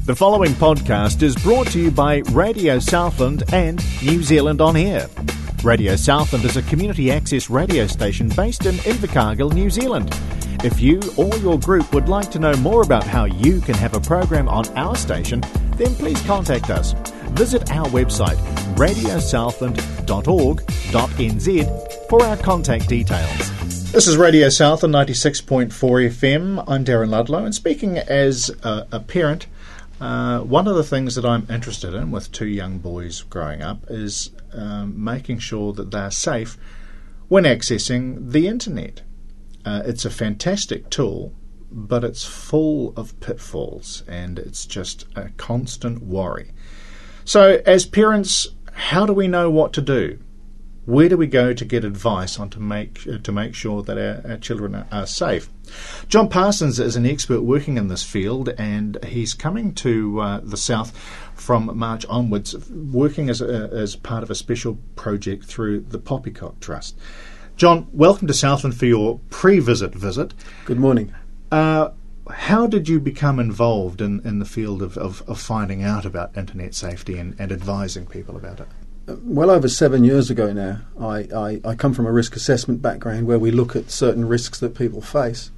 The following podcast is brought to you by Radio Southland and New Zealand On Air. Radio Southland is a community access radio station based in Invercargill, New Zealand. If you or your group would like to know more about how you can have a program on our station, then please contact us. Visit our website, radiosouthland.org.nz, for our contact details. This is Radio Southland 96.4 FM. I'm Darren Ludlow, and speaking as a parent, one of the things that I'm interested in with two young boys growing up is making sure that they're safe when accessing the internet. It's a fantastic tool, but it's full of pitfalls, and it's just a constant worry. So as parents, how do we know what to do? Where do we go to get advice on to make sure that our children are safe? John Parsons is an expert working in this field, and he's coming to the South from March onwards, working as part of a special project through the Poppycock Trust. John, welcome to Southland for your pre-visit visit. Good morning. How did you become involved in the field of finding out about internet safety and advising people about it? Well over 7 years ago now, I come from a risk assessment background where we look at certain risks that people face,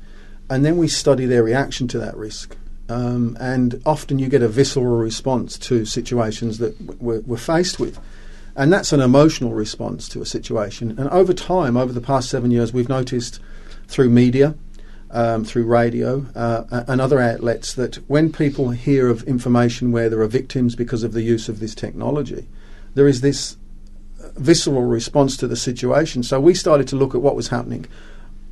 and then we study their reaction to that risk. And often you get a visceral response to situations that we're faced with. And that's an emotional response to a situation. And over time, over the past 7 years, we've noticed through media, through radio and other outlets, that when people hear of information where there are victims because of the use of this technology, there is this visceral response to the situation. So we started to look at what was happening,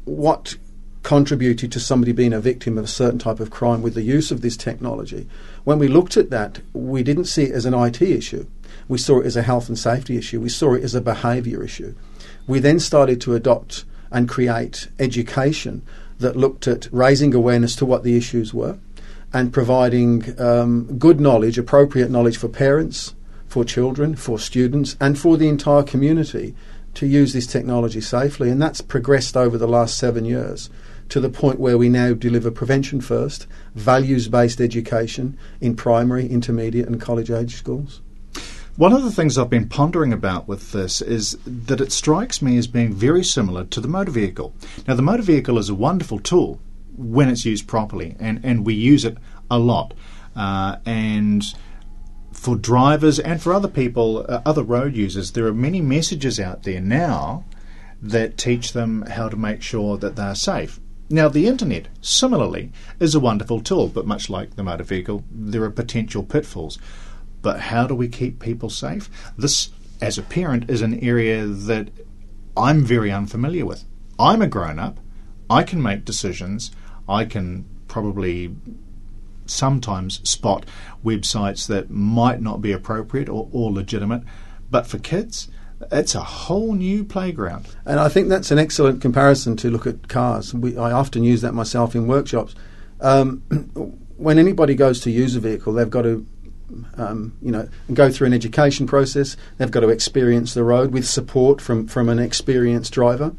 what contributed to somebody being a victim of a certain type of crime with the use of this technology. When we looked at that, we didn't see it as an IT issue. We saw it as a health and safety issue. We saw it as a behaviour issue. We then started to adopt and create education that looked at raising awareness to what the issues were and providing good knowledge, appropriate knowledge for parents, for children, for students, and for the entire community to use this technology safely. And that's progressed over the last 7 years to the point where we now deliver prevention first, values-based education in primary, intermediate and college-age schools. One of the things I've been pondering about with this is that it strikes me as being very similar to the motor vehicle. Now, the motor vehicle is a wonderful tool when it's used properly, and we use it a lot. And for drivers and for other people, other road users, there are many messages out there now that teach them how to make sure that they're safe. Now, the internet, similarly, is a wonderful tool, but much like the motor vehicle, there are potential pitfalls. But how do we keep people safe? This, as a parent, is an area that I'm very unfamiliar with. I'm a grown-up. I can make decisions. I can probably sometimes spot websites that might not be appropriate or legitimate. But for kids, it's a whole new playground. And I think that's an excellent comparison to look at cars. I often use that myself in workshops. When anybody goes to use a vehicle, they've got to go through an education process. They've got to experience the road with support from an experienced driver.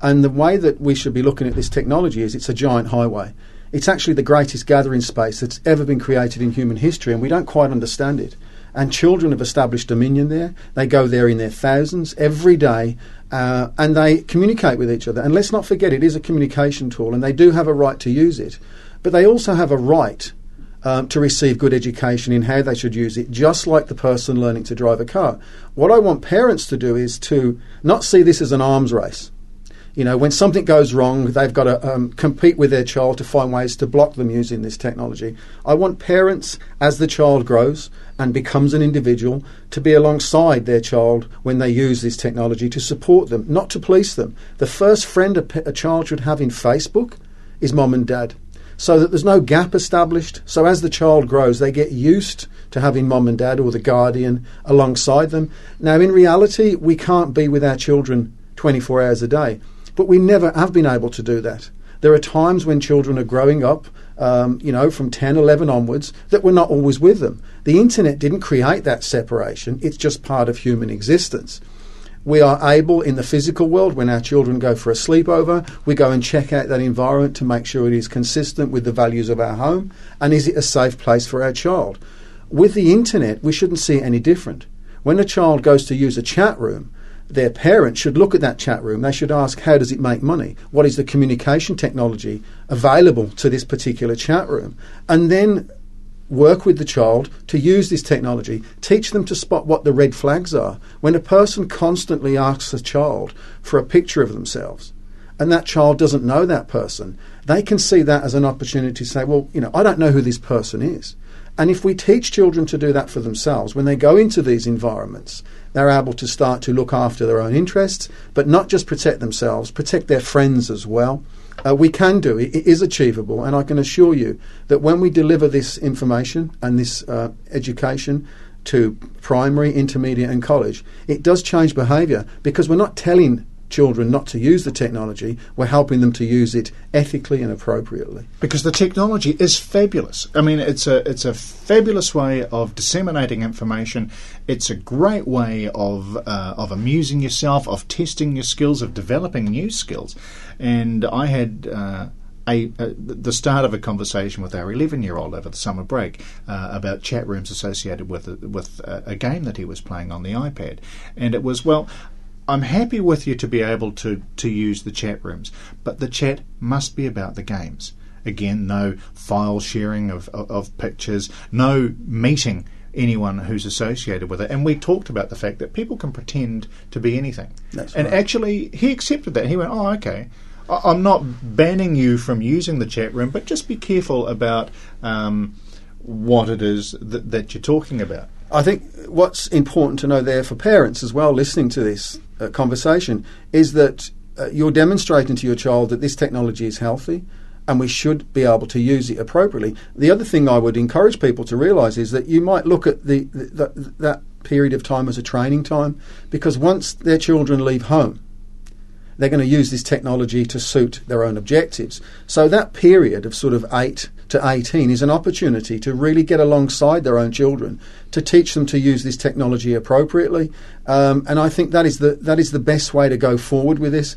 And the way that we should be looking at this technology is it's a giant highway. It's actually the greatest gathering space that's ever been created in human history, and we don't quite understand it. And children have established dominion there. They go there in their thousands every day, and they communicate with each other. And let's not forget, it is a communication tool, and they do have a right to use it. But they also have a right to receive good education in how they should use it, just like the person learning to drive a car. What I want parents to do is to not see this as an arms race. You know, when something goes wrong, they've got to compete with their child to find ways to block them using this technology. I want parents, as the child grows and becomes an individual, to be alongside their child when they use this technology, to support them, not to police them. The first friend a child should have in Facebook is mum and dad, so that there's no gap established. So as the child grows, they get used to having mum and dad or the guardian alongside them. Now, in reality, we can't be with our children 24 hours a day. But we never have been able to do that. There are times when children are growing up, from 10, 11 onwards, that we're not always with them. The internet didn't create that separation. It's just part of human existence. We are able, in the physical world, when our children go for a sleepover, we go and check out that environment to make sure it is consistent with the values of our home, and is it a safe place for our child. With the internet, we shouldn't see it any different. When a child goes to use a chat room, their parents should look at that chat room. They should ask, how does it make money? What is the communication technology available to this particular chat room? And then work with the child to use this technology. Teach them to spot what the red flags are. When a person constantly asks a child for a picture of themselves, and that child doesn't know that person, they can see that as an opportunity to say, well, I don't know who this person is. And if we teach children to do that for themselves, when they go into these environments, they're able to start to look after their own interests, but not just protect themselves, protect their friends as well. We can do it. It is achievable. And I can assure you that when we deliver this information and this education to primary, intermediate and college, it does change behaviour, because we're not telling children not to use the technology, we're helping them to use it ethically and appropriately. Because the technology is fabulous. I mean, it's a fabulous way of disseminating information. It's a great way of amusing yourself, of testing your skills, of developing new skills. And I had the start of a conversation with our 11-year-old over the summer break about chat rooms associated with a game that he was playing on the iPad. And it was, well, I'm happy with you to be able to use the chat rooms, but the chat must be about the games. Again, no file sharing of pictures, no meeting anyone who's associated with it. And we talked about the fact that people can pretend to be anything. That's and right. Actually, he accepted that. He went, oh, okay, I'm not banning you from using the chat room, but just be careful about what it is that you're talking about. I think what's important to know there for parents as well, listening to this conversation, is that you're demonstrating to your child that this technology is healthy and we should be able to use it appropriately. The other thing I would encourage people to realise is that you might look at that period of time as a training time, because once their children leave home, they're going to use this technology to suit their own objectives. So that period of sort of 8 to 18 is an opportunity to really get alongside their own children, to teach them to use this technology appropriately. And I think that is the best way to go forward with this.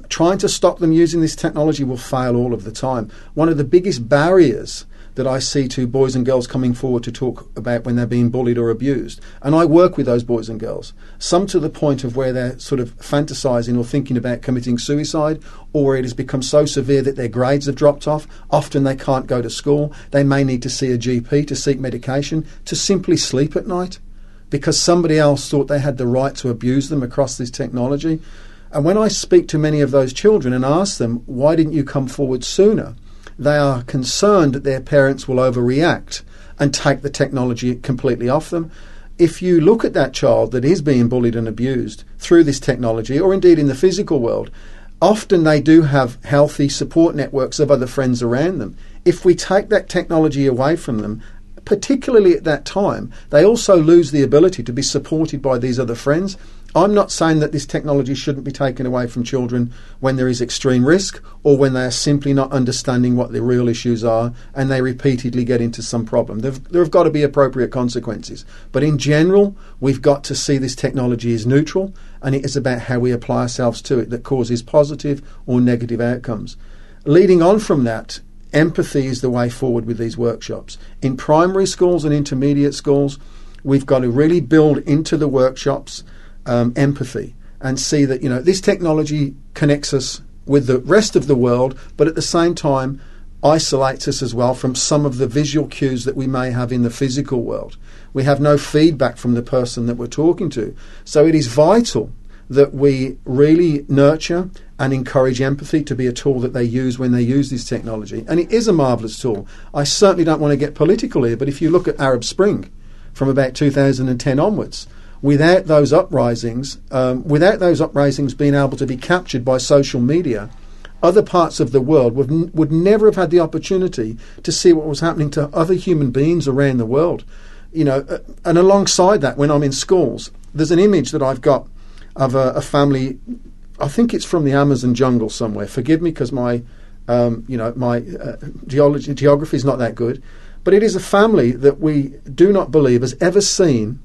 Trying to stop them using this technology will fail all of the time. One of the biggest barriers that I see to boys and girls coming forward to talk about when they're being bullied or abused, and I work with those boys and girls, some to the point of where they're sort of fantasising or thinking about committing suicide, or it has become so severe that their grades have dropped off. Often they can't go to school. They may need to see a GP to seek medication to simply sleep at night, because somebody else thought they had the right to abuse them across this technology. And when I speak to many of those children and ask them, why didn't you come forward sooner? They are concerned that their parents will overreact and take the technology completely off them. If you look at that child that is being bullied and abused through this technology, or indeed in the physical world, often they do have healthy support networks of other friends around them. If we take that technology away from them, particularly at that time, they also lose the ability to be supported by these other friends. I'm not saying that this technology shouldn't be taken away from children when there is extreme risk, or when they are simply not understanding what the real issues are and they repeatedly get into some problem. There have got to be appropriate consequences. But in general, we've got to see this technology as neutral, and it is about how we apply ourselves to it that causes positive or negative outcomes. Leading on from that, empathy is the way forward with these workshops. In primary schools and intermediate schools, we've got to really build into the workshops empathy, and see that this technology connects us with the rest of the world, but at the same time isolates us as well from some of the visual cues that we may have in the physical world. We have no feedback from the person that we're talking to. So it is vital that we really nurture and encourage empathy to be a tool that they use when they use this technology. And it is a marvellous tool. I certainly don't want to get political here, but if you look at Arab Spring from about 2010 onwards, without those uprisings being able to be captured by social media, other parts of the world would never have had the opportunity to see what was happening to other human beings around the world. And alongside that, when I'm in schools, there's an image that I've got of a family. I think it's from the Amazon jungle somewhere. Forgive me, because my geography is not that good. But it is a family that we do not believe has ever seen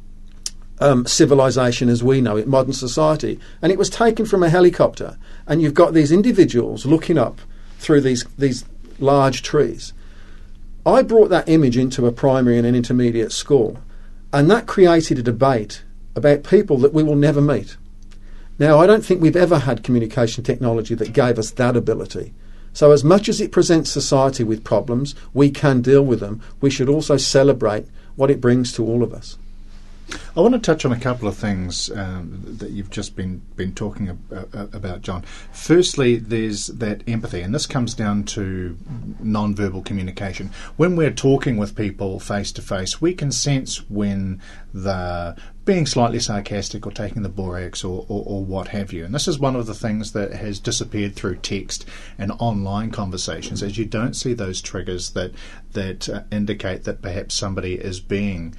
civilization as we know it, modern society. And it was taken from a helicopter, and you've got these individuals looking up through these large trees. I brought that image into a primary and an intermediate school, and that created a debate about people that we will never meet. Now, I don't think we've ever had communication technology that gave us that ability. So as much as it presents society with problems, we can deal with them. We should also celebrate what it brings to all of us. I want to touch on a couple of things that you've just been talking about, John. Firstly, there's that empathy, and this comes down to non-verbal communication. When we're talking with people face to face, we can sense when they're being slightly sarcastic or taking the borax or what have you. And this is one of the things that has disappeared through text and online conversations, as you don't see those triggers that indicate that perhaps somebody is being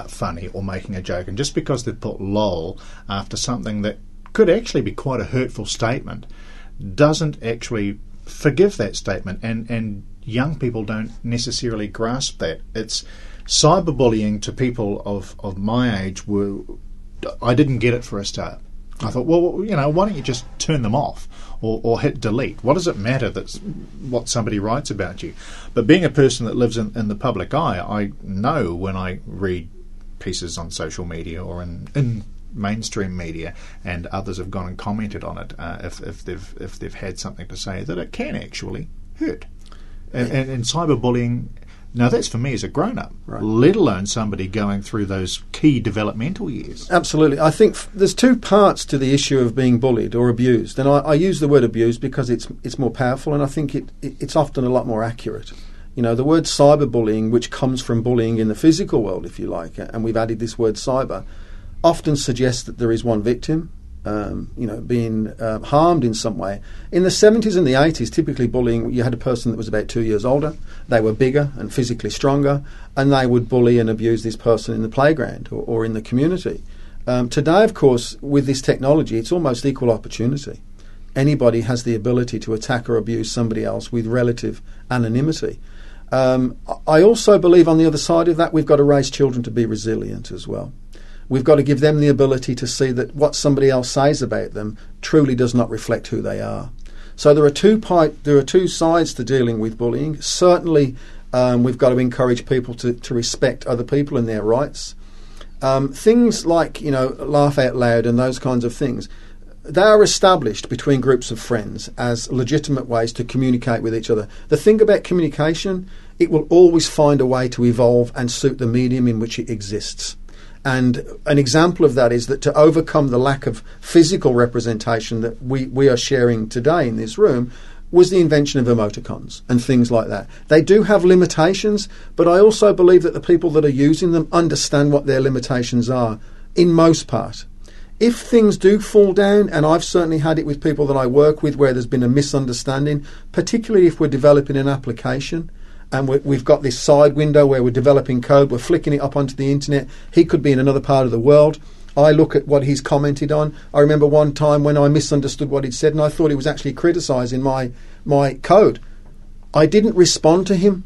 funny or making a joke. And just because they've put lol after something that could actually be quite a hurtful statement doesn't actually forgive that statement, and young people don't necessarily grasp that. It's cyberbullying to people of my age. I didn't get it for a start. I thought, well, why don't you just turn them off or hit delete? What does it matter that's what somebody writes about you? But being a person that lives in the public eye, I know when I read pieces on social media or in mainstream media, and others have gone and commented on it, if they've had something to say, that it can actually hurt. And cyberbullying, now that's for me as a grown-up, right, let alone somebody going through those key developmental years. Absolutely. I think there's two parts to the issue of being bullied or abused, and I use the word abused because it's more powerful, and I think it's often a lot more accurate. The word cyberbullying, which comes from bullying in the physical world, if you like, and we've added this word cyber, often suggests that there is one victim, being harmed in some way. In the 70s and the 80s, typically bullying, you had a person that was about 2 years older, they were bigger and physically stronger, and they would bully and abuse this person in the playground or in the community. Today, of course, with this technology, it's almost equal opportunity. Anybody has the ability to attack or abuse somebody else with relative anonymity. I also believe on the other side of that, we've got to raise children to be resilient as well. We've got to give them the ability to see that what somebody else says about them truly does not reflect who they are. So there are two sides to dealing with bullying. Certainly, we've got to encourage people to respect other people and their rights. Things like, laugh out loud and those kinds of things, they are established between groups of friends as legitimate ways to communicate with each other. The thing about communication, it will always find a way to evolve and suit the medium in which it exists. And an example of that is that to overcome the lack of physical representation that we are sharing today in this room was the invention of emoticons and things like that. They do have limitations, but I also believe that the people that are using them understand what their limitations are, in most part. If things do fall down, and I've certainly had it with people that I work with where there's been a misunderstanding, particularly if we're developing an application, and we've got this side window where we're developing code, we're flicking it up onto the internet. He could be in another part of the world. I look at what he's commented on. I remember one time when I misunderstood what he'd said, and I thought he was actually criticising my code. I didn't respond to him,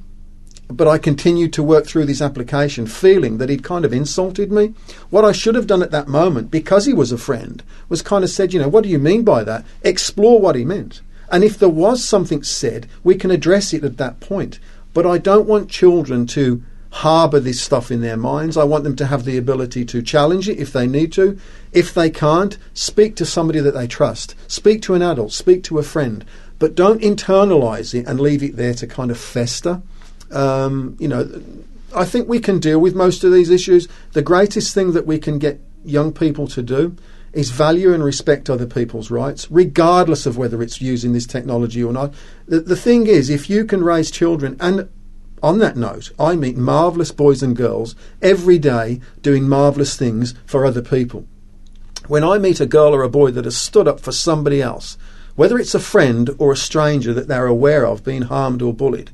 but I continued to work through this application feeling that he'd kind of insulted me. What I should have done at that moment, because he was a friend, was kind of said, what do you mean by that? Explore what he meant. And if there was something said, we can address it at that point. But I don't want children to harbour this stuff in their minds. I want them to have the ability to challenge it if they need to. If they can't, speak to somebody that they trust. Speak to an adult, speak to a friend. But don't internalise it and leave it there to kind of fester. I think we can deal with most of these issues. The greatest thing that we can get young people to do is value and respect other people's rights, regardless of whether it's using this technology or not. The thing is, if you can raise children, and on that note, I meet marvellous boys and girls every day doing marvellous things for other people. When I meet a girl or a boy that has stood up for somebody else, whether it's a friend or a stranger that they're aware of being harmed or bullied,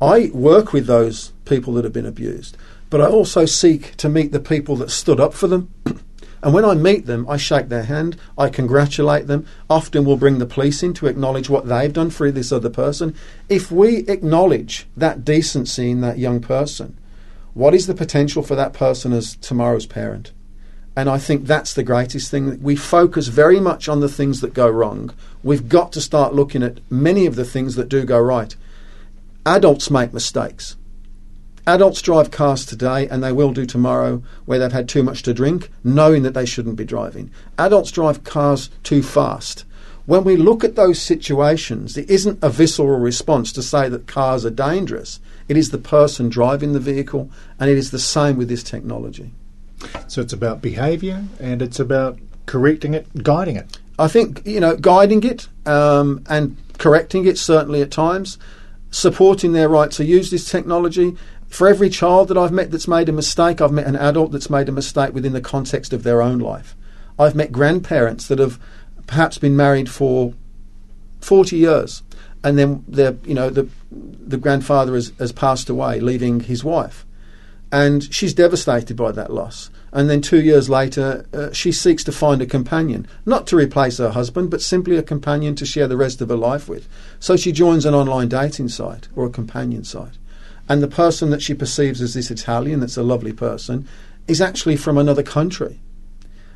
I work with those people that have been abused, but I also seek to meet the people that stood up for them. And when I meet them, I shake their hand, I congratulate them. Often we'll bring the police in to acknowledge what they've done for this other person. If we acknowledge that decency in that young person, what is the potential for that person as tomorrow's parent? And I think that's the greatest thing. We focus very much on the things that go wrong. We've got to start looking at many of the things that do go right. Adults make mistakes. Adults drive cars today, and they will do tomorrow, where they've had too much to drink, knowing that they shouldn't be driving. Adults drive cars too fast. When we look at those situations, it isn't a visceral response to say that cars are dangerous. It is the person driving the vehicle, and it is the same with this technology. So it's about behaviour, and it's about correcting it, guiding it. I think, guiding it and correcting it, certainly at times, supporting their right to use this technology. For every child that I've met that's made a mistake, I've met an adult that's made a mistake within the context of their own life. I've met grandparents that have perhaps been married for 40 years, and then the grandfather has passed away, leaving his wife. And she's devastated by that loss. And then 2 years later, she seeks to find a companion, not to replace her husband, but simply a companion to share the rest of her life with. So she joins an online dating site or a companion site. And the person that she perceives as this Italian, that's a lovely person, is actually from another country.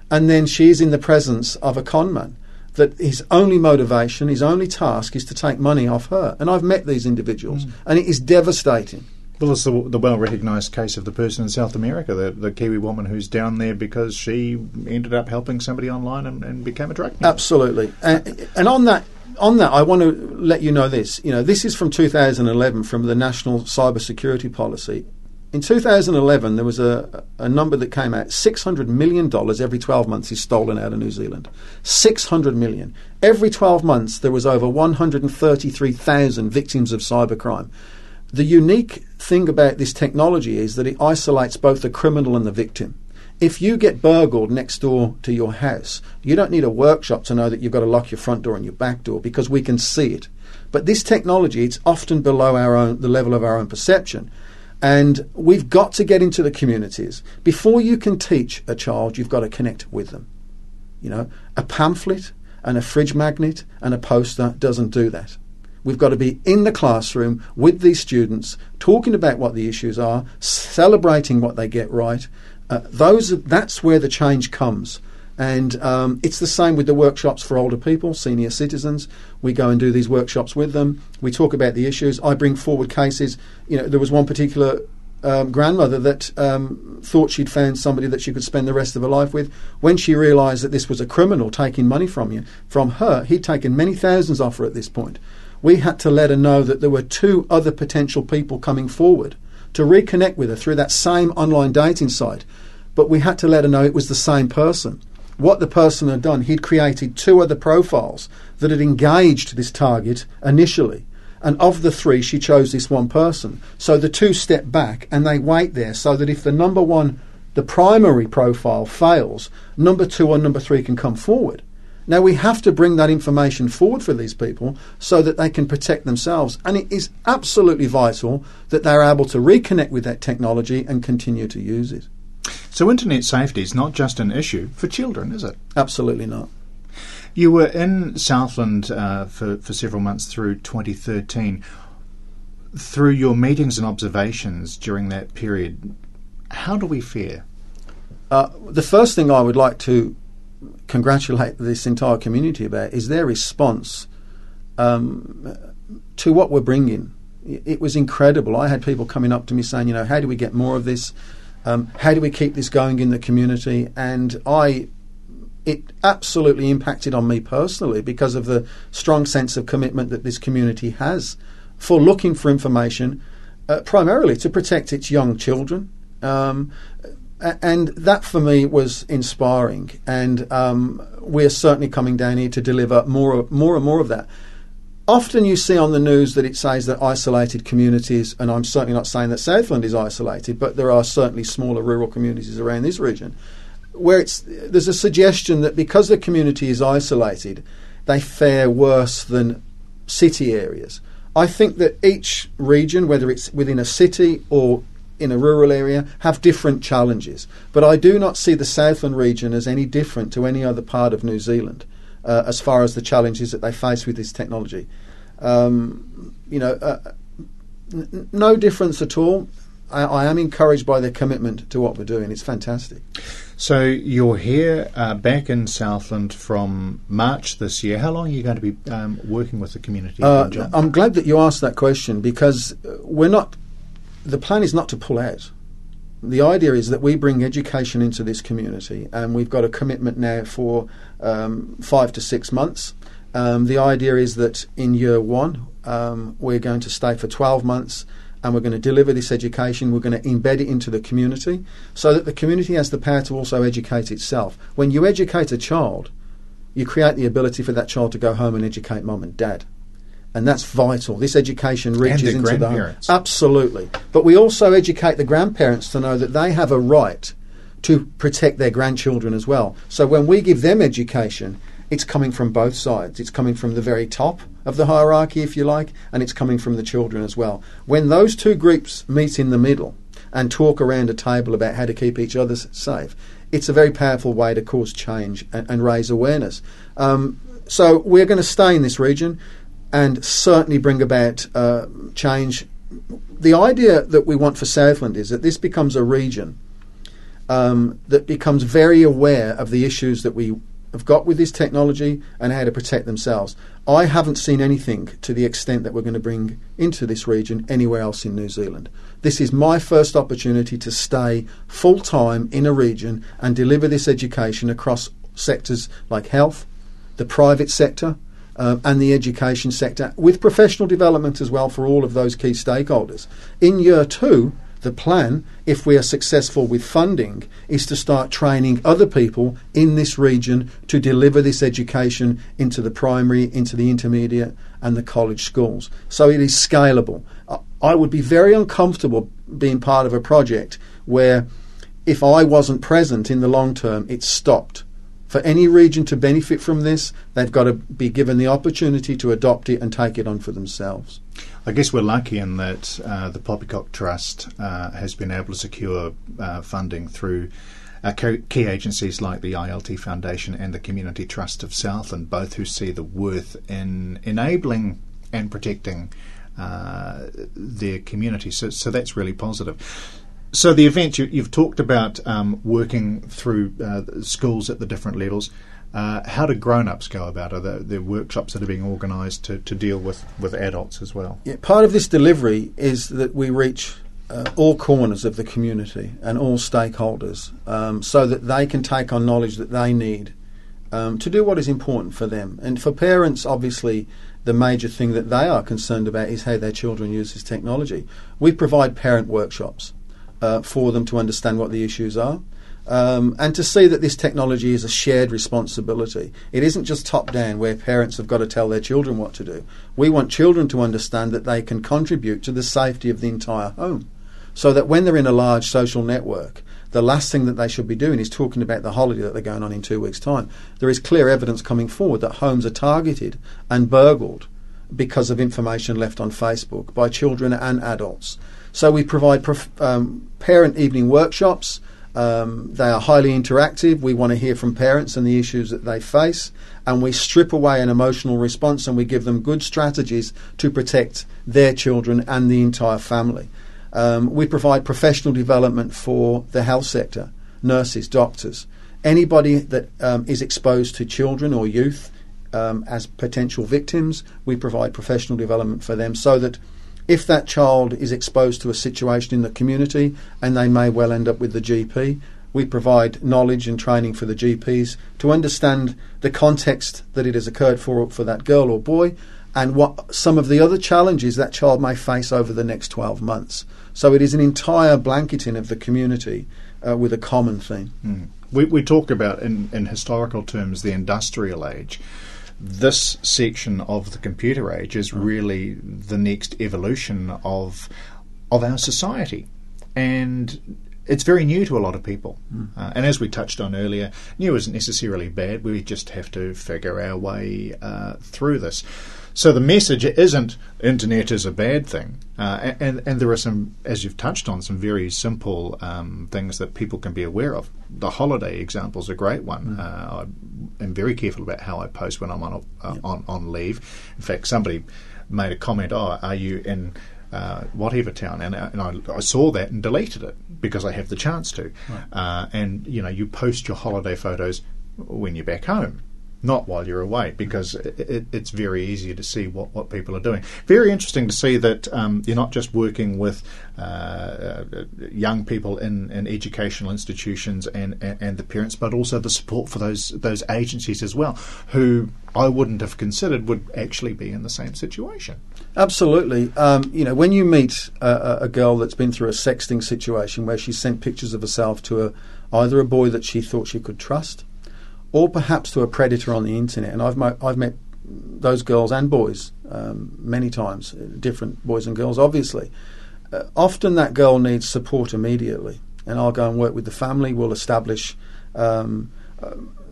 And then she's in the presence of a conman, that his only motivation, his only task is to take money off her. And I've met these individuals, and it is devastating. Well, it's the well-recognised case of the person in South America, the Kiwi woman who's down there because she ended up helping somebody online and became a drug dealer. Absolutely. And on that, I want to let you know this. This is from 2011, from the National Cyber Security Policy. In 2011, there was a number that came out. $600 million every 12 months is stolen out of New Zealand. $600 million. Every 12 months, there was over 133,000 victims of cybercrime. The unique thing about this technology is that it isolates both the criminal and the victim. If you get burgled next door to your house, you don't need a workshop to know that you've got to lock your front door and your back door, because we can see it. But this technology, it's often below the level of our own perception. And we've got to get into the communities. Before you can teach a child, you've got to connect with them. A pamphlet and a fridge magnet and a poster doesn't do that. We've got to be in the classroom with these students, talking about what the issues are, celebrating what they get right. That's where the change comes. And it's the same with the workshops for older people, senior citizens. We go and do these workshops with them. We talk about the issues. I bring forward cases. There was one particular grandmother that thought she'd found somebody that she could spend the rest of her life with. When she realised that this was a criminal taking money from her, he'd taken many thousands off her at this point. We had to let her know that there were 2 other potential people coming forward to reconnect with her through that same online dating site. But we had to let her know it was the same person. What the person had done, he'd created 2 other profiles that had engaged this target initially. And of the 3, she chose this one person. So the 2 step back and they wait there, so that if the number 1, the primary profile, fails, number 2 or number 3 can come forward. Now, we have to bring that information forward for these people so that they can protect themselves. And it is absolutely vital that they're able to reconnect with that technology and continue to use it. So internet safety is not just an issue for children, is it? Absolutely not. You were in Southland for several months through 2013. Through your meetings and observations during that period, how do we fare? The first thing I would like to congratulate this entire community about is their response to what we're bringing. It was incredible. I had people coming up to me saying, how do we get more of this? How do we keep this going in the community? And it absolutely impacted on me personally because of the strong sense of commitment that this community has for looking for information, primarily to protect its young children. And that for me was inspiring, and we're certainly coming down here to deliver more and more of that. Often you see on the news that it says that isolated communities, and I'm certainly not saying that Southland is isolated, but there are certainly smaller rural communities around this region, where there's a suggestion that because the community is isolated, they fare worse than city areas. I think that each region, whether it's within a city or in a rural area, have different challenges. But I do not see the Southland region as any different to any other part of New Zealand as far as the challenges that they face with this technology. No difference at all. I am encouraged by their commitment to what we're doing. It's fantastic. So you're here back in Southland from March this year. How long are you going to be working with the community? John? I'm glad that you asked that question, because the plan is not to pull out. The idea is that we bring education into this community, and we've got a commitment now for 5 to 6 months. The idea is that in year one, we're going to stay for 12 months, and we're going to deliver this education. We're going to embed it into the community so that the community has the power to also educate itself. When you educate a child, you create the ability for that child to go home and educate mum and dad. And that's vital. This education reaches into the home. Absolutely. But we also educate the grandparents to know that they have a right to protect their grandchildren as well. So when we give them education, it's coming from both sides. It's coming from the very top of the hierarchy, if you like, and it's coming from the children as well. When those two groups meet in the middle and talk around a table about how to keep each other safe, it's a very powerful way to cause change and raise awareness. So we're going to stay in this region and certainly bring about change. The idea that we want for Southland is that this becomes a region that becomes very aware of the issues that we have got with this technology and how to protect themselves. I haven't seen anything to the extent that we're going to bring into this region anywhere else in New Zealand. This is my first opportunity to stay full-time in a region and deliver this education across sectors like health, the private sector, and the education sector, with professional development as well for all of those key stakeholders. In year two, the plan, if we are successful with funding, is to start training other people in this region to deliver this education into the primary, into the intermediate and the college schools. So it is scalable. I would be very uncomfortable being part of a project where if I wasn't present in the long term, it stopped. For any region to benefit from this, they've got to be given the opportunity to adopt it and take it on for themselves. I guess we're lucky in that the Poppycock Trust has been able to secure funding through key agencies like the ILT Foundation and the Community Trust of Southland, both who see the worth in enabling and protecting their community. So that's really positive. So the event, you've talked about working through schools at the different levels. How do grown-ups go about it? Are there workshops that are being organised to deal with adults as well? Yeah, part of this delivery is that we reach all corners of the community and all stakeholders so that they can take on knowledge that they need to do what is important for them. And for parents, obviously, the major thing that they are concerned about is how their children use this technology. We provide parent workshops for them to understand what the issues are. And to see that this technology is a shared responsibility. It isn't just top-down where parents have got to tell their children what to do. We want children to understand that they can contribute to the safety of the entire home, so that when they're in a large social network, the last thing that they should be doing is talking about the holiday that they're going on in 2 weeks' time. There is clear evidence coming forward that homes are targeted and burgled because of information left on Facebook by children and adults. So we provide parent evening workshops. They are highly interactive. We want to hear from parents and the issues that they face, and we strip away an emotional response and we give them good strategies to protect their children and the entire family. We provide professional development for the health sector, nurses, doctors, anybody that is exposed to children or youth as potential victims. We provide professional development for them so that if that child is exposed to a situation in the community and they may well end up with the GP, we provide knowledge and training for the GPs to understand the context that it has occurred for that girl or boy and what some of the other challenges that child may face over the next 12 months. So it is an entire blanketing of the community with a common theme. We talk about, in historical terms, the industrial age. This section of the computer age is really the next evolution of our society, and it's very new to a lot of people. And as we touched on earlier, new isn't necessarily bad. We just have to figure our way through this. So the message isn't internet is a bad thing, and there are some, as you've touched on, some very simple things that people can be aware of. The holiday example is a great one. I'm very careful about how I post when I'm on leave. In fact, somebody made a comment, are you in whatever town, and I saw that and deleted it because I have the chance to. Right. And you post your holiday photos when you're back home, not while you're away, because it's very easy to see what people are doing. Very interesting to see that you're not just working with young people in educational institutions and the parents, but also the support for those agencies as well, who I wouldn't have considered would actually be in the same situation. Absolutely. When you meet a girl that's been through a sexting situation where she sent pictures of herself to either a boy that she thought she could trust, or perhaps to a predator on the internet. And I've met those girls and boys many times, different boys and girls, obviously. Often that girl needs support immediately, and I'll go and work with the family. We'll establish the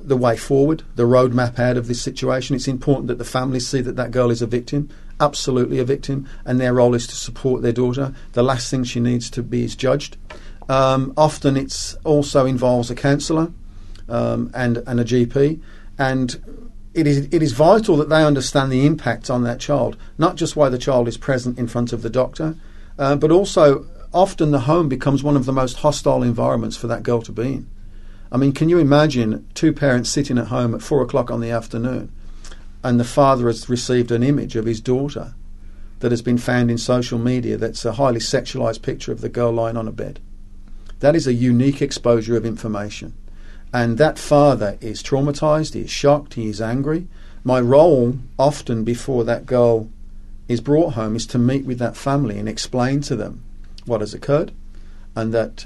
way forward, the roadmap out of this situation. It's important that the family see that girl is a victim, absolutely a victim, and their role is to support their daughter. The last thing she needs to be is judged. Often it's also involves a counsellor, and a GP, and it is vital that they understand the impact on that child, not just why the child is present in front of the doctor, but also often the home becomes one of the most hostile environments for that girl to be in. I mean, can you imagine two parents sitting at home at 4 o'clock on the afternoon, and the father has received an image of his daughter that has been found in social media that's a highly sexualised picture of the girl lying on a bed? That is a unique exposure of information. And that father is traumatised, he is shocked, he is angry. My role, often before that girl is brought home, is to meet with that family and explain to them what has occurred, and that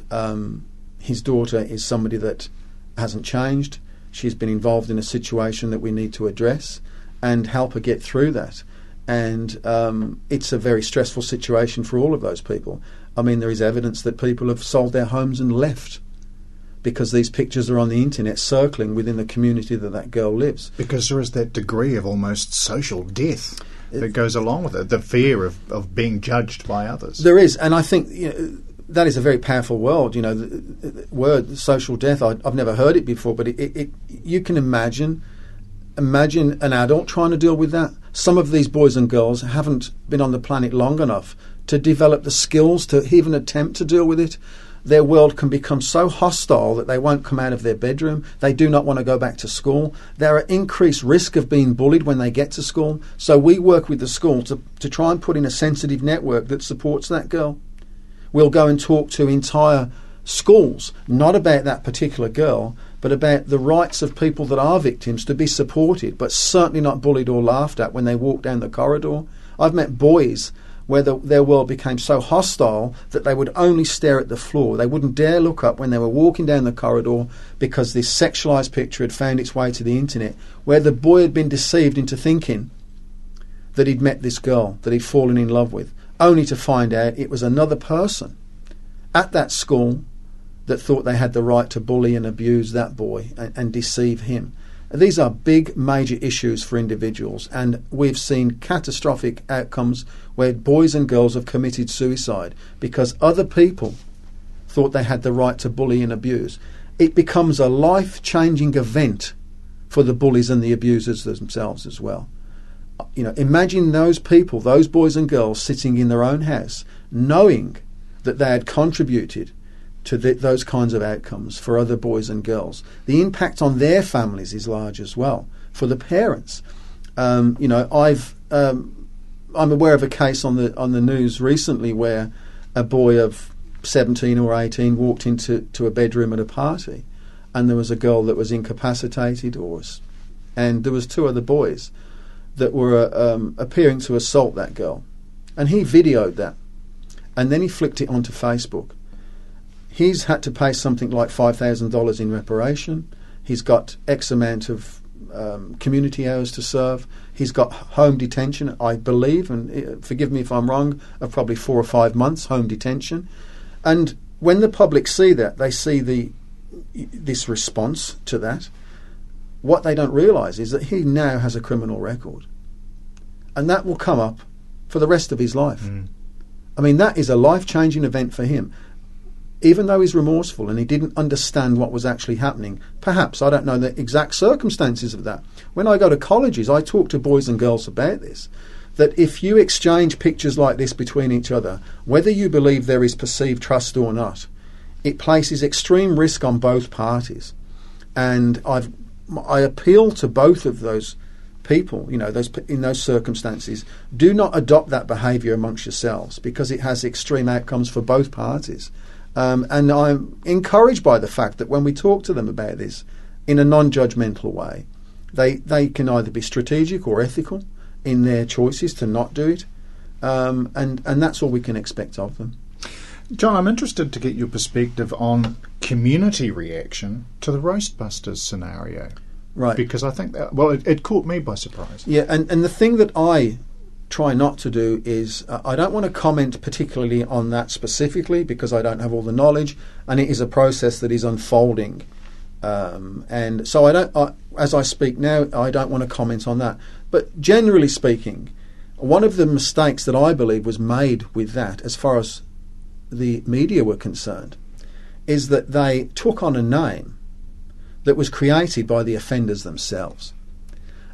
his daughter is somebody that hasn't changed. She's been involved in a situation that we need to address and help her get through that. And it's a very stressful situation for all of those people. I mean, there is evidence that people have sold their homes and left because these pictures are on the internet circling within the community that girl lives. Because there is that degree of almost social death that goes along with it, the fear of being judged by others. There is, and I think that is a very powerful word. The word social death, I've never heard it before, but you can imagine an adult trying to deal with that. Some of these boys and girls haven't been on the planet long enough to develop the skills to even attempt to deal with it. Their world can become so hostile that they won't come out of their bedroom. They do not want to go back to school. They're at increased risk of being bullied when they get to school. So we work with the school to try and put in a sensitive network that supports that girl. We'll go and talk to entire schools, not about that particular girl, but about the rights of people that are victims to be supported, but certainly not bullied or laughed at when they walk down the corridor. I've met boys where their world became so hostile that they would only stare at the floor. They wouldn't dare look up when they were walking down the corridor because this sexualised picture had found its way to the internet, where the boy had been deceived into thinking that he'd met this girl that he'd fallen in love with, only to find out it was another person at that school that thought they had the right to bully and abuse that boy and deceive him. These are big, major issues for individuals, and we've seen catastrophic outcomes where boys and girls have committed suicide because other people thought they had the right to bully and abuse. It becomes a life-changing event for the bullies and the abusers themselves as well. Imagine those people, those boys and girls sitting in their own house, knowing that they had contributed to those kinds of outcomes for other boys and girls. The impact on their families is large as well. For the parents, I'm aware of a case on the news recently where a boy of 17 or 18 walked into a bedroom at a party, and there was a girl that was incapacitated, and there was two other boys that were appearing to assault that girl, and he videoed that, and then he flicked it onto Facebook. He's had to pay something like $5,000 in reparation. He's got X amount of community hours to serve. He's got home detention, I believe, and forgive me if I'm wrong, of probably 4 or 5 months home detention. And when the public see that, they see this response to that. What they don't realise is that he now has a criminal record. And that will come up for the rest of his life. I mean, that is a life-changing event for him. Even though he's remorseful and he didn't understand what was actually happening, perhaps, I don't know the exact circumstances of that. When I go to colleges, I talk to boys and girls about this. that if you exchange pictures like this between each other, whether you believe there is perceived trust or not, it places extreme risk on both parties. And I appeal to both of those people, in those circumstances, do not adopt that behaviour amongst yourselves, because it has extreme outcomes for both parties. And I'm encouraged by the fact that when we talk to them about this in a non-judgmental way, they can either be strategic or ethical in their choices to not do it, and that's all we can expect of them. John, I'm interested to get your perspective on community reaction to the Roastbusters scenario. Right. Because I think that, it caught me by surprise. Yeah, and the thing that I try not to do is I don't want to comment particularly on that specifically, because I don't have all the knowledge, and it is a process that is unfolding. And so as I speak now, I don't want to comment on that. But generally speaking, one of the mistakes that I believe was made with that, as far as the media were concerned, is that they took on a name that was created by the offenders themselves.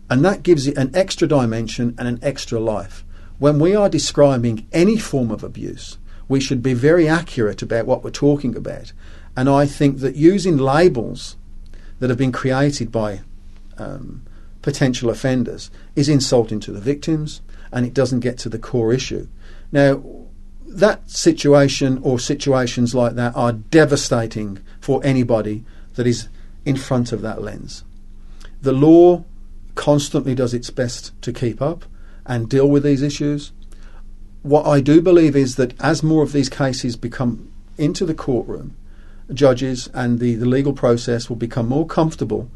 And that gives it an extra dimension and an extra life. When we are describing any form of abuse, we should be very accurate about what we're talking about. And I think that using labels that have been created by potential offenders is insulting to the victims, and it doesn't get to the core issue. Now, that situation or situations like that are devastating for anybody that is in front of that lens. The law constantly does its best to keep up and deal with these issues. What I do believe is that as more of these cases become into the courtroom, judges and the legal process will become more comfortable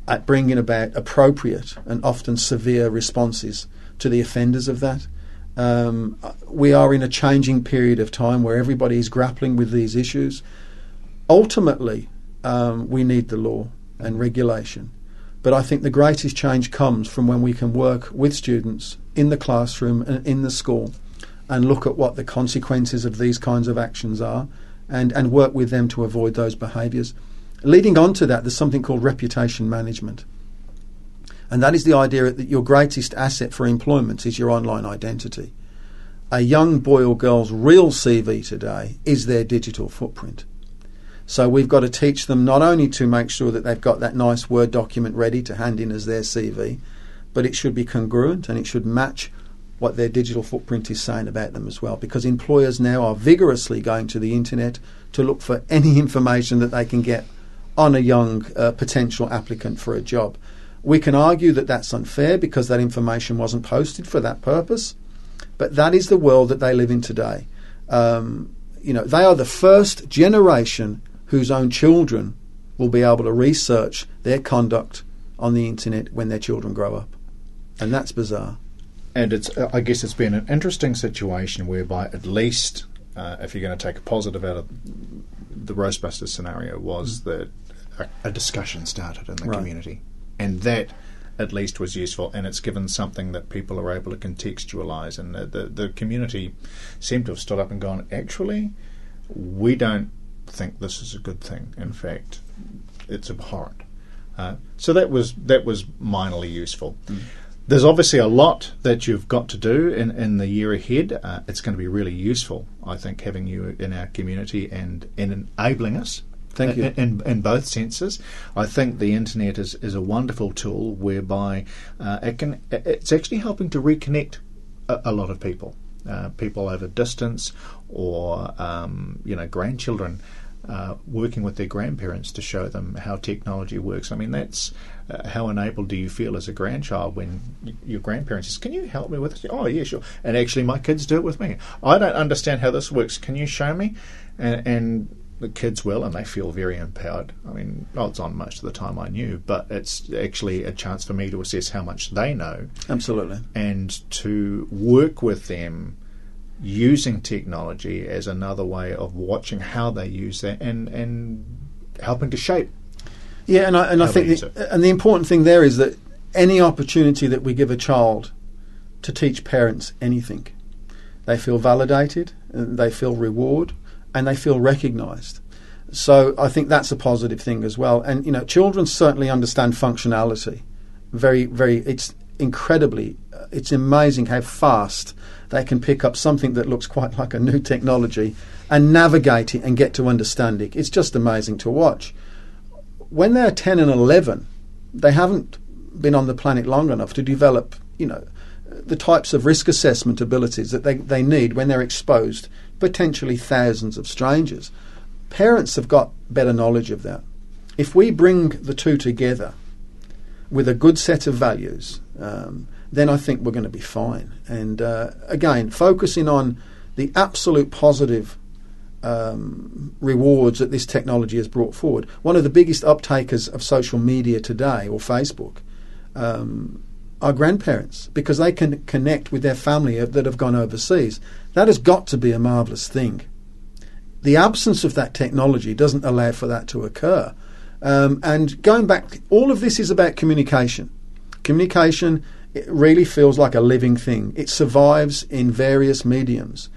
at bringing about appropriate and often severe responses to the offenders of that. We are in a changing period of time where everybody is grappling with these issues. Ultimately, we need the law and regulation. But I think the greatest change comes from when we can work with students in the classroom and in the school and look at what the consequences of these kinds of actions are and work with them to avoid those behaviours. Leading on to that, there's something called reputation management. And that is the idea that your greatest asset for employment is your online identity. A young boy or girl's real CV today is their digital footprint. So we've got to teach them not only to make sure that they've got that nice Word document ready to hand in as their CV, but it should be congruent and it should match what their digital footprint is saying about them as well, because employers now are vigorously going to the internet to look for any information that they can get on a young potential applicant for a job. We can argue that that's unfair because that information wasn't posted for that purpose, but that is the world that they live in today. They are the first generation whose own children will be able to research their conduct on the internet when their children grow up. And that's bizarre. And I guess it's been an interesting situation whereby at least, if you're going to take a positive out of the Roastbusters scenario, was that a discussion started in the community. And that at least was useful, and it's given something that people are able to contextualise. And the community seemed to have stood up and gone, actually, we don't think this is a good thing. In fact, it's abhorrent. So that was minorly useful. There's obviously a lot that you've got to do in the year ahead. It's going to be really useful, I think, having you in our community and enabling us. Thank you. In both senses. I think the internet is a wonderful tool whereby it's actually helping to reconnect a lot of people over distance, or grandchildren working with their grandparents to show them how technology works. I mean, that's how enabled do you feel as a grandchild when your grandparents says, "Can you help me with this?" "Oh, yeah, sure." And actually, my kids do it with me. "I don't understand how this works. Can you show me?" And the kids will, and they feel very empowered. I mean, odds on most of the time I knew, but it's actually a chance for me to assess how much they know. Absolutely. And to work with them using technology as another way of watching how they use that and helping to shape. Yeah, and I think the important thing there is that any opportunity that we give a child to teach parents anything, they feel validated, they feel reward, and they feel recognised. So I think that's a positive thing as well. And children certainly understand functionality. Very, very. It's incredibly it's amazing how fast they can pick up something that looks quite like a new technology and navigate it and get to understand it. It's just amazing to watch. When they're 10 and 11, they haven't been on the planet long enough to develop, the types of risk assessment abilities that they need when they're exposed potentially thousands of strangers. Parents have got better knowledge of that. If we bring the two together with a good set of values, then I think we're going to be fine. And again, focusing on the absolute positive rewards that this technology has brought forward. One of the biggest uptakers of social media today, or Facebook, are grandparents, because they can connect with their family that have gone overseas. That has got to be a marvellous thing. The absence of that technology doesn't allow for that to occur. And going back, all of this is about communication. Communication, it really feels like a living thing. It survives in various mediums.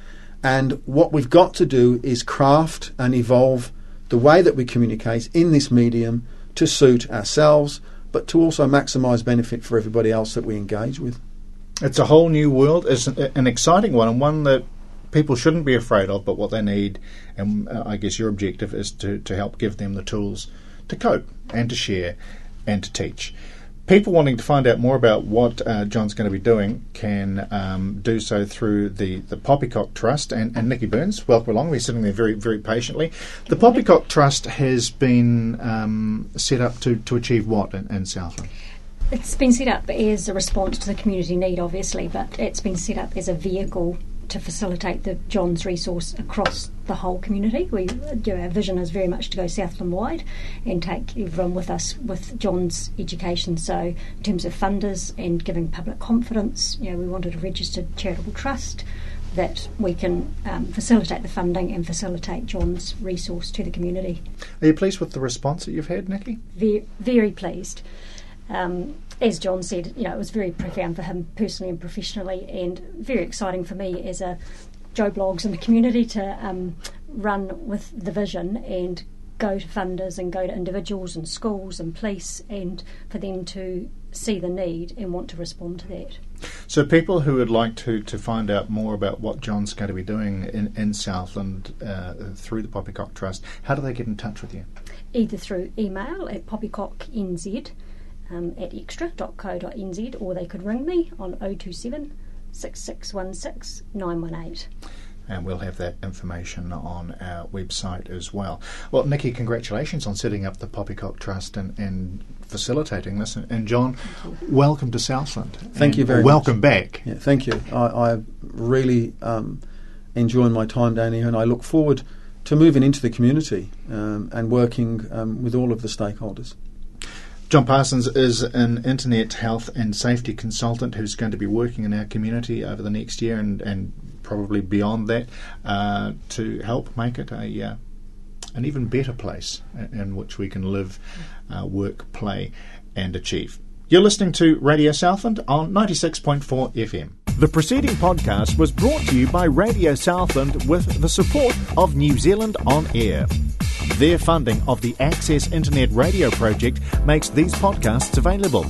And what we've got to do is craft and evolve the way that we communicate in this medium to suit ourselves, but to also maximise benefit for everybody else that we engage with. It's a whole new world. It's an exciting one, and one that people shouldn't be afraid of, but what they need, and I guess your objective is to help give them the tools to cope and to share and to teach. People wanting to find out more about what John's going to be doing can do so through the Poppycock Trust. And Nikki Burns, welcome along. We're sitting there very, very patiently. The Poppycock Trust has been set up to achieve what in Southland? It's been set up as a response to the community need, obviously, but it's been set up as a vehicle to facilitate the John's resource across the whole community. Our vision is very much to go Southland wide and take everyone with us with John's education. So in terms of funders and giving public confidence, we wanted a registered charitable trust that we can facilitate the funding and facilitate John's resource to the community. Are you pleased with the response that you've had, Nikki? Very, very pleased. As John said, it was very profound for him personally and professionally, and very exciting for me as a Joe Blogs in the community to run with the vision and go to funders and go to individuals and schools and police, and for them to see the need and want to respond to that. So people who would like to find out more about what John's going to be doing in Southland through the Poppycock Trust, how do they get in touch with you? Either through email at poppycocknz at extra.co.nz, or they could ring me on 027 6616 918. And we'll have that information on our website as well. Well, Nikki, congratulations on setting up the Poppycock Trust and facilitating this. And John, welcome to Southland. Thank you very much. Welcome back. Yeah, thank you. I really enjoy my time down here, and I look forward to moving into the community and working with all of the stakeholders. John Parsons is an internet health and safety consultant who's going to be working in our community over the next year and probably beyond that to help make it an even better place in which we can live, work, play and achieve. You're listening to Radio Southland on 96.4 FM. The preceding podcast was brought to you by Radio Southland with the support of New Zealand On Air. Their funding of the Access Internet Radio project makes these podcasts available.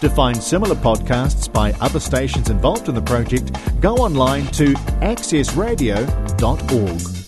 To find similar podcasts by other stations involved in the project, go online to accessradio.org.